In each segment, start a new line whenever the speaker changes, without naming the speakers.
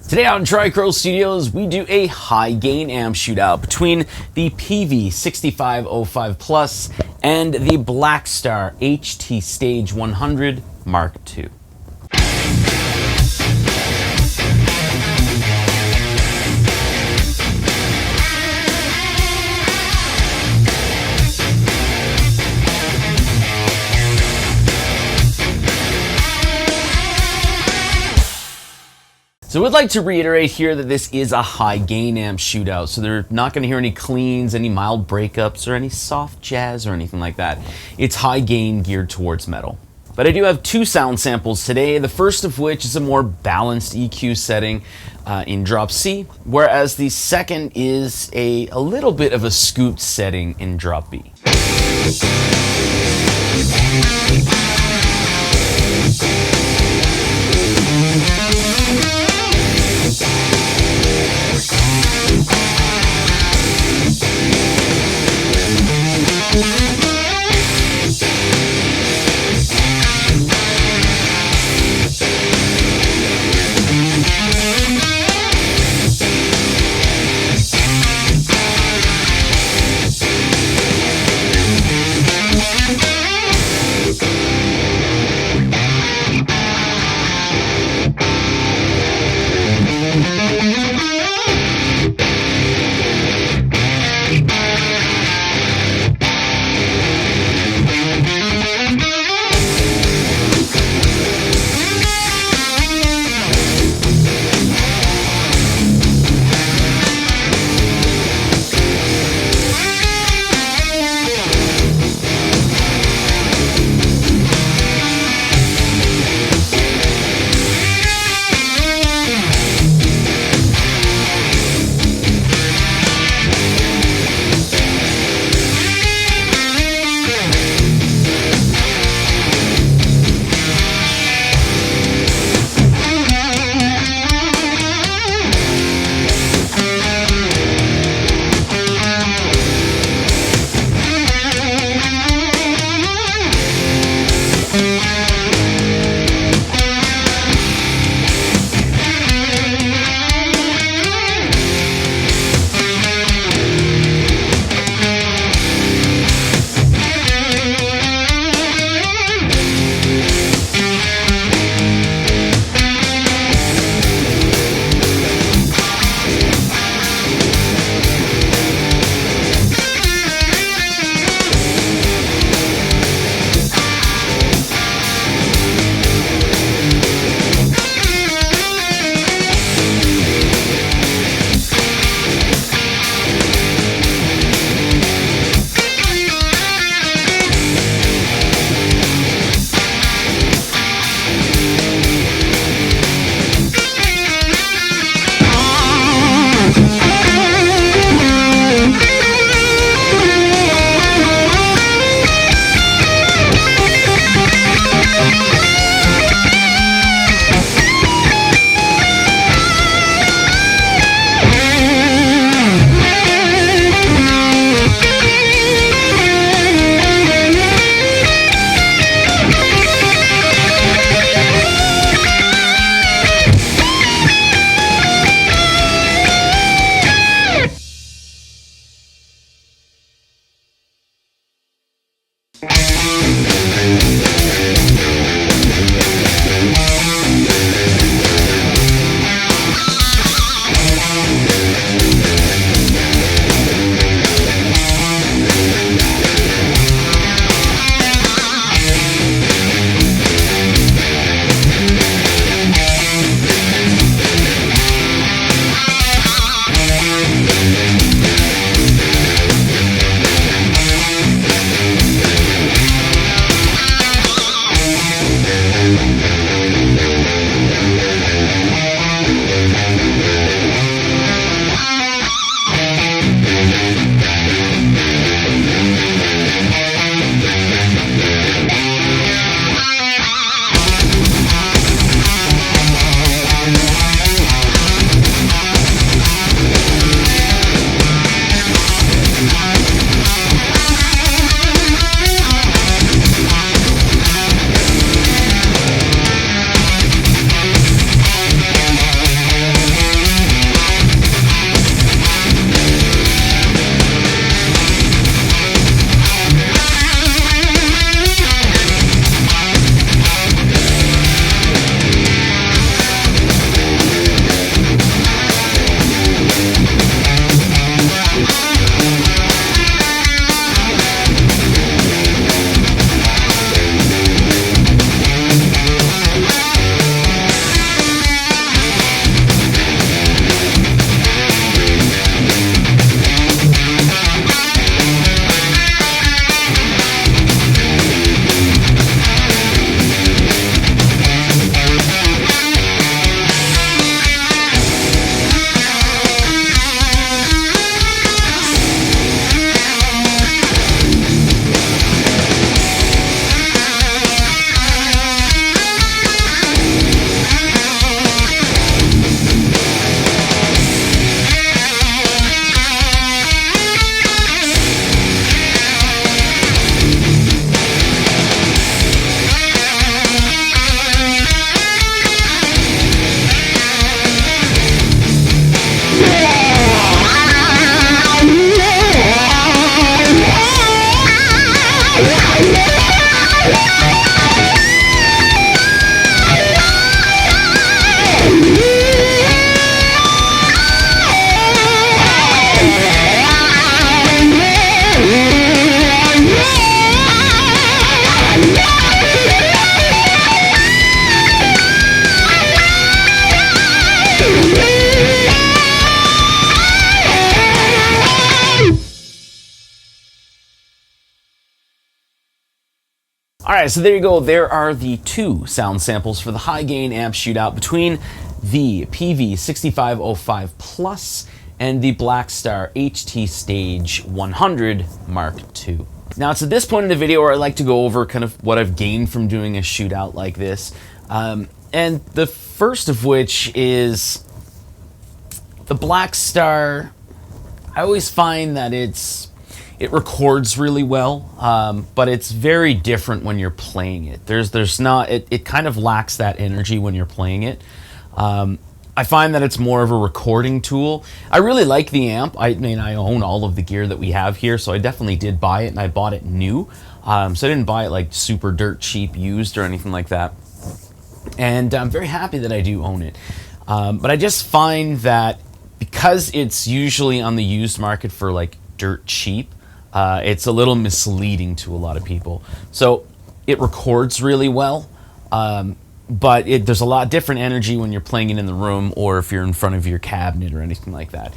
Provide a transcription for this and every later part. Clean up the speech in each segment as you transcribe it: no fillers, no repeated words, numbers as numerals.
Today out in Tricrow Studios, we do a high gain amp shootout between the Peavey 6505 Plus and the Blackstar HT Stage 100 Mark II. So we'd like to reiterate here that this is a high gain amp shootout, so they're not going to hear any cleans, any mild breakups, or any soft jazz or anything like that. It's high gain geared towards metal. But I do have two sound samples today, the first of which is a more balanced EQ setting in drop C, whereas the second is a little bit of a scooped setting in drop B. Alright, so there you go. There are the two sound samples for the high gain amp shootout between the Peavey 6505 Plus and the Blackstar HT Stage 100 Mark II. Now it's at this point in the video where I like to go over kind of what I've gained from doing a shootout like this. And the first of which is the Blackstar. I always find that it records really well, but it's very different when you're playing it. It kind of lacks that energy when you're playing it. I find that it's more of a recording tool. I really like the amp. I mean, I own all of the gear that we have here, so I definitely did buy it, and I bought it new. So I didn't buy it like super dirt cheap used or anything like that. And I'm very happy that I do own it. But I just find that because it's usually on the used market for like dirt cheap, it's a little misleading to a lot of people. So it records really well, but there's a lot different energy when you're playing it in the room or if you're in front of your cabinet or anything like that.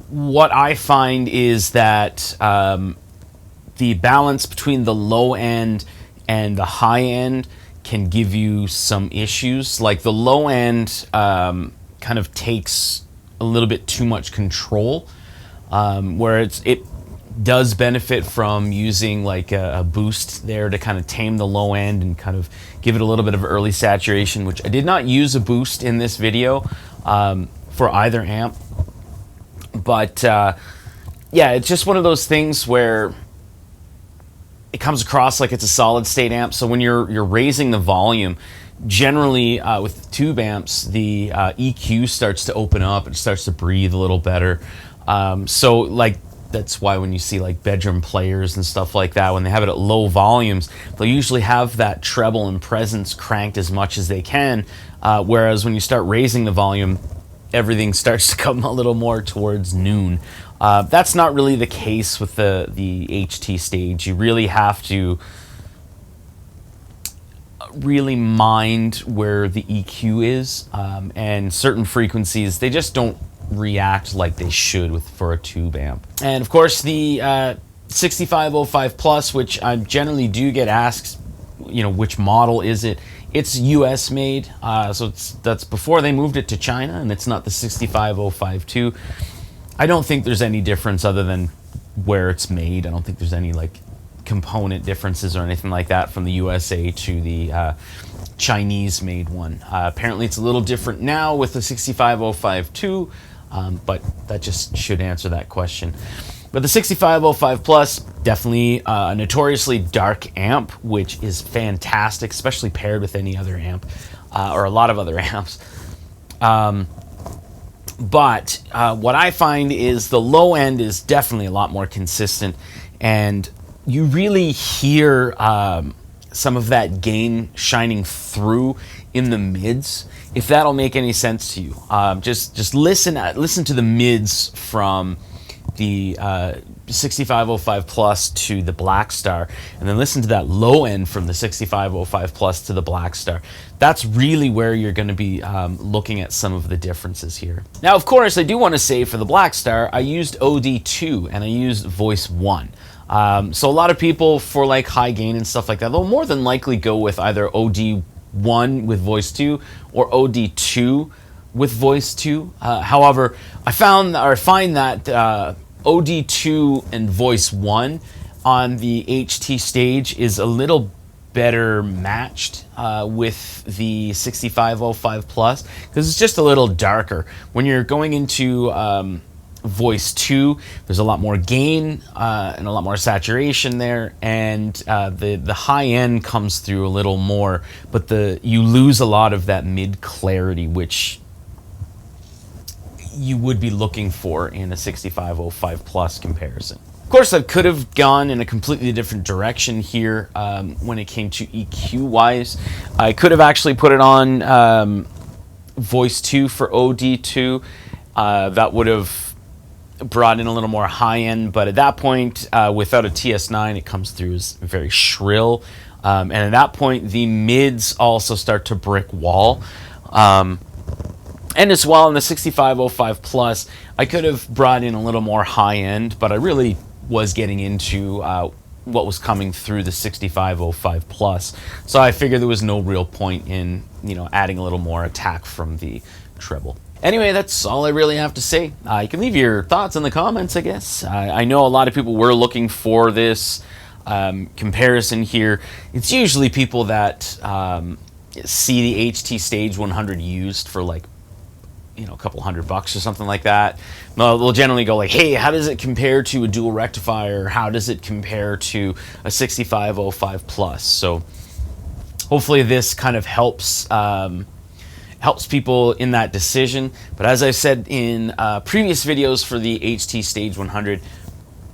What I find is that the balance between the low end and the high end can give you some issues. Like the low end kind of takes a little bit too much control. Where it does benefit from using like a boost there to kind of tame the low end and kind of give it a little bit of early saturation, which I did not use a boost in this video for either amp. But yeah, it's just one of those things where it comes across like it's a solid state amp. So when you're raising the volume, generally with tube amps, the EQ starts to open up, it starts to breathe a little better. So like that's why when you see like bedroom players and stuff like that, when they have it at low volumes, they'll usually have that treble and presence cranked as much as they can, whereas when you start raising the volume, everything starts to come a little more towards noon. That's not really the case with the HT Stage. You really have to really mind where the EQ is, and certain frequencies, they just don't react like they should for a tube amp. And of course the 6505 Plus, which I generally do get asked, you know, which model is it? It's US made, so that's before they moved it to China, and it's not the 6505 II. I don't think there's any difference other than where it's made. I don't think there's any like component differences or anything like that from the USA to the Chinese made one. Apparently it's a little different now with the 6505 II, but that just should answer that question. But the 6505 Plus, definitely a notoriously dark amp, which is fantastic, especially paired with any other amp, or a lot of other amps. But what I find is the low end is definitely a lot more consistent, and you really hear some of that gain shining through in the mids, if that'll make any sense to you. Just listen to the mids from the 6505 Plus to the Blackstar, and then listen to that low end from the 6505 Plus to the Blackstar. That's really where you're going to be looking at some of the differences here. Now, of course, I do want to say for the Blackstar, I used OD2 and I used Voice 1. So a lot of people for like high gain and stuff like that, they'll more than likely go with either OD1 with Voice 2 or OD2 with Voice 2. However, I find that OD2 and Voice 1 on the HT Stage is a little better matched with the 6505 Plus, because it's just a little darker. When you're going into Voice 2, there's a lot more gain and a lot more saturation there, and the high end comes through a little more, but you lose a lot of that mid clarity, which you would be looking for in a 6505 Plus comparison. Of course, I could have gone in a completely different direction here when it came to EQ wise. I could have actually put it on Voice 2 for OD2. That would have brought in a little more high end, but at that point, without a TS9, it comes through as very shrill. And at that point, the mids also start to brick wall. And as well in the 6505 Plus, I could have brought in a little more high end, but I really was getting into what was coming through the 6505 Plus. So I figured there was no real point in, adding a little more attack from the treble. Anyway, that's all I really have to say. You can leave your thoughts in the comments, I guess. I know a lot of people were looking for this comparison here. It's usually people that see the HT Stage 100 used for like, a couple $100 or something like that. They'll generally go like, hey, how does it compare to a dual rectifier? How does it compare to a 6505 Plus? So hopefully this kind of helps people in that decision. But as I've said in previous videos for the HT Stage 100,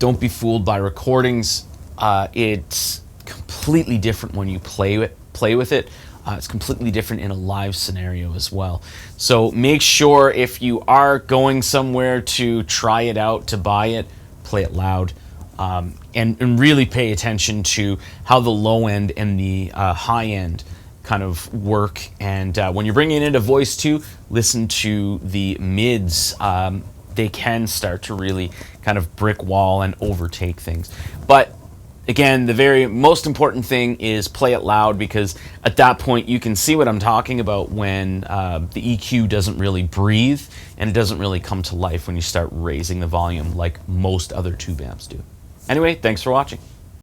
don't be fooled by recordings. It's completely different when you play with it. It's completely different in a live scenario as well. So make sure if you are going somewhere to try it out, to buy it, play it loud, and really pay attention to how the low end and the high end kind of work. And when you're bringing it into Voice 2, listen to the mids. They can start to really kind of brick wall and overtake things. But again, the very most important thing is play it loud, because at that point you can see what I'm talking about when the EQ doesn't really breathe and it doesn't really come to life when you start raising the volume like most other tube amps do. Anyway, thanks for watching.